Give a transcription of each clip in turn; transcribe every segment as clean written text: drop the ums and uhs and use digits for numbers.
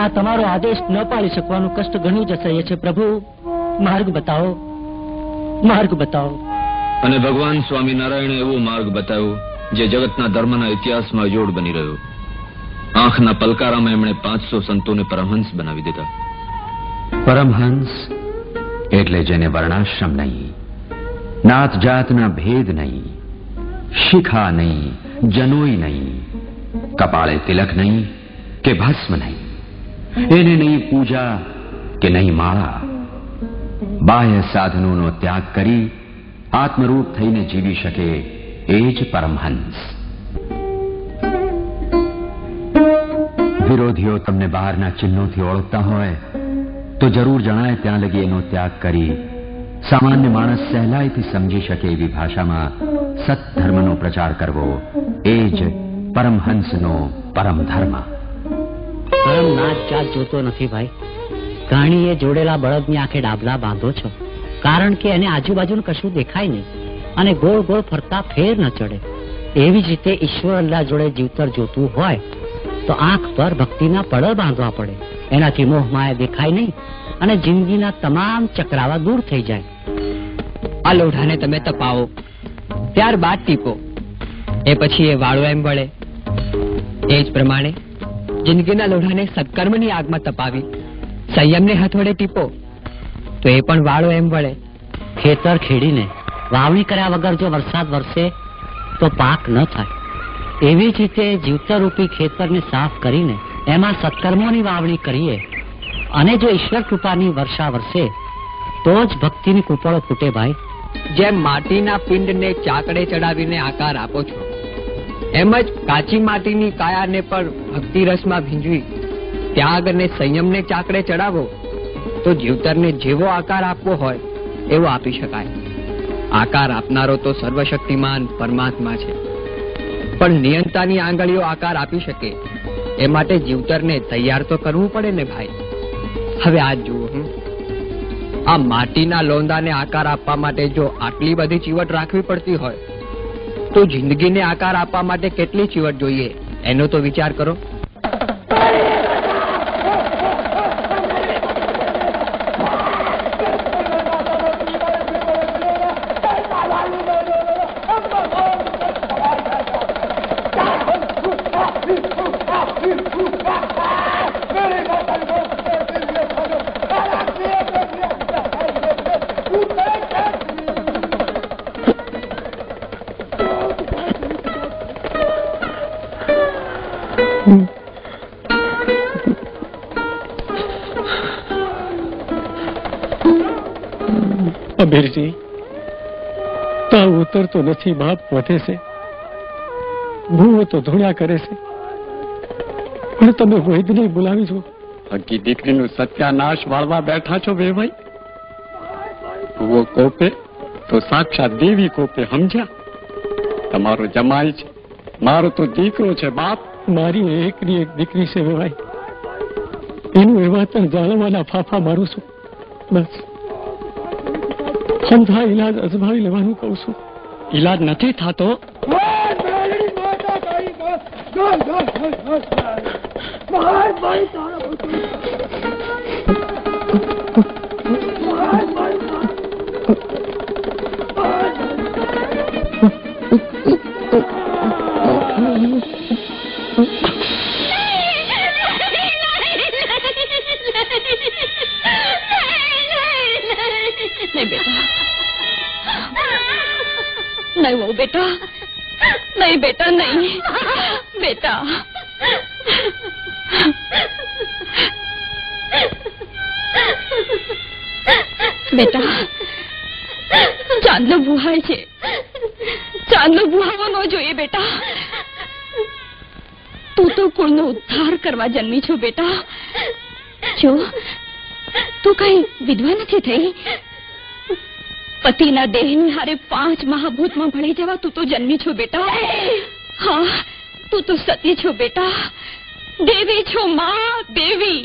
આ તમારો આદેશ ન પાળી શકવાનું કષ્ટ ઘણું જ અસહ્ય છે. પ્રભુ, માર્ગ બતાવો, માર્ગ બતાવો. અને ભગવાન સ્વામિનારાયણે એવો માર્ગ બતાવ્યો જે જગતના ધર્મના ઇતિહાસમાં જોડ બની રહ્યો. આંખના પલકારામાં એમણે 500 સંતોને પરમહંસ બનાવી દીધા. પરમહંસ એટલે જેને વર્ણાશ્રમ નહીં, નાત જાતના ભેદ નહીં, શિખા નહીં, જનોઈ નહીં, કપાળે તિલક નહીં કે ભસ્મ નહીં, એને નહીં પૂજા કે નહીં માળા, બાહ્ય સાધનોનો ત્યાગ કરી આત્મરૂપ થઈને જીવી શકે એ જ પરમહંસ. વિરોધીઓ તમને બહારના ચિહ્નોથી ઓળખતા હોય તો જરૂર જણાય ત્યાં લગી એનો ત્યાગ કરી સામાન્ય માણસ સહેલાઈથી સમજી શકે એવી ભાષામાં સત્ધર્મનો પ્રચાર કરવો એ જ પરમહંસનો પરમ ધર્મ. પરમ નાચ જાત જોતો નથી ભાઈ. ઘાણીએ જોડેલા બળદની આંખે ડાબલા બાંધો છો, કારણ કે એને આજુબાજુનું કશું દેખાય નહીં અને ગોળ ગોળ ફરતા ફેર ન ચડે. એવી જ રીતે ઈશ્વર અલ્લાહ જોડે જીવતર જોતું હોય તો આંખ પર ભક્તિના પડળ બાંધવા પડે. એનાથી મોહ માયા દેખાય નહીં અને જિંદગીના તમામ ચક્રાવા દૂર થઈ જાય. આ લોઢાને તમે તપાવો, ત્યારબાદ ટીપો, એ પછી એ વાળો એમ વળે. એ જ પ્રમાણે જિંદગીના લોઢાને સત્કર્મની આગમાં તપાવી સંયમને હથોડે ટીપો તો એ પણ વાળો એમ વળે. ખેતર ખેડીને વાવણી કર્યા વગર જો વરસાદ વરસે તો પાક ન થાય. એવી જ રીતે જીવતરરૂપી ખેતરને સાફ કરીને એમાં સત્કર્મોની વાવણી કરીએ અને જો ઈશ્વર કૃપાની વર્ષા વરસે તો જ ભક્તિની કુપળો ફૂટે ભાઈ. જેમ માટીના પિંડને ચાકડે ચડાવીને આકાર આપો છો, એમ જ કાચી માટીની કાયાને પણ ભક્તિ રસમાં ભીંજવી ત્યાગ અને સંયમને ચાકડે ચડાવો તો જીવતરને જેવો આકાર આપવો હોય એવો આપી શકાય. આકાર આપનારો તો સર્વશક્તિમાન પરમાત્મા છે, પણ નિયંતાની આંગળીઓ આકાર આપી શકે એ માટે જીવતરને તૈયાર તો કરવું પડે ને ભાઈ. હવે આજ જુઓ, આ માટીના લોંદાને આકાર આપવા માટે જો આટલી બધી ચીવટ રાખવી પડતી હોય તો જિંદગીને આકાર આપવા માટે કેટલી ચીવટ જોઈએ એનો તો વિચાર કરો. અમીરજી, તાવ ઉતરતો નથી, બાપ વધે છે, ભૂવો તો ધોળ્યા કરે છે, પણ તમે વૈદને બોલાવી છો. હકી દીકરીનું સત્યાનાશ વાળવા બેઠા છો બે ભાઈ. ભૂવો કોપે તો સાક્ષાત દેવી કોપે, સમજ્યા? તમારો જમાઈ છે, મારો તો દીકરો છે બાપ. મારી એકની એક દીકરી છે ભાઈ, એનું એવા તને જાણવાના ફાફા મારું છું. બસ સમજા ઈલાજ અજમાવી લેવાનું કહું છું. ઈલાજ નથી થતો. नहीं वो बेटा, नहीं बेटा, नहीं बेटा. बेटा, ચાંદલો બુહાય છે, ચાંદલો બુહાવો ન જોઈએ બેટા. તું તો કુળનો ઉદ્ધાર કરવા જન્મી છો બેટા. જો તું કઈ વિધવા નથી થઈ. પતિના દેહની હારે 5 મહાભૂતમાં ભળી જવા તું તો જન્મી છો બેટા. હા, તું તો સતી છો બેટા, દેવી છો માં, દેવી.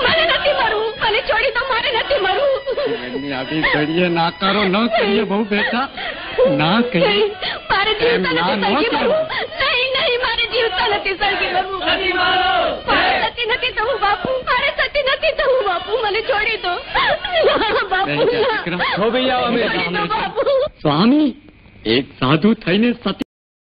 મારે નથી મરવું, મને છોડી દો, મારે નથી મરવું. આવી ઘડીએ નાકારો ન કરીએ બહુ બેટા, ના કરીએ. મારે જીવતા નથી સળગી મરવું. નહીં, મારે જીવતા નથી સળગી મરવું. સ્વામી એક સાધુ થઈને સતી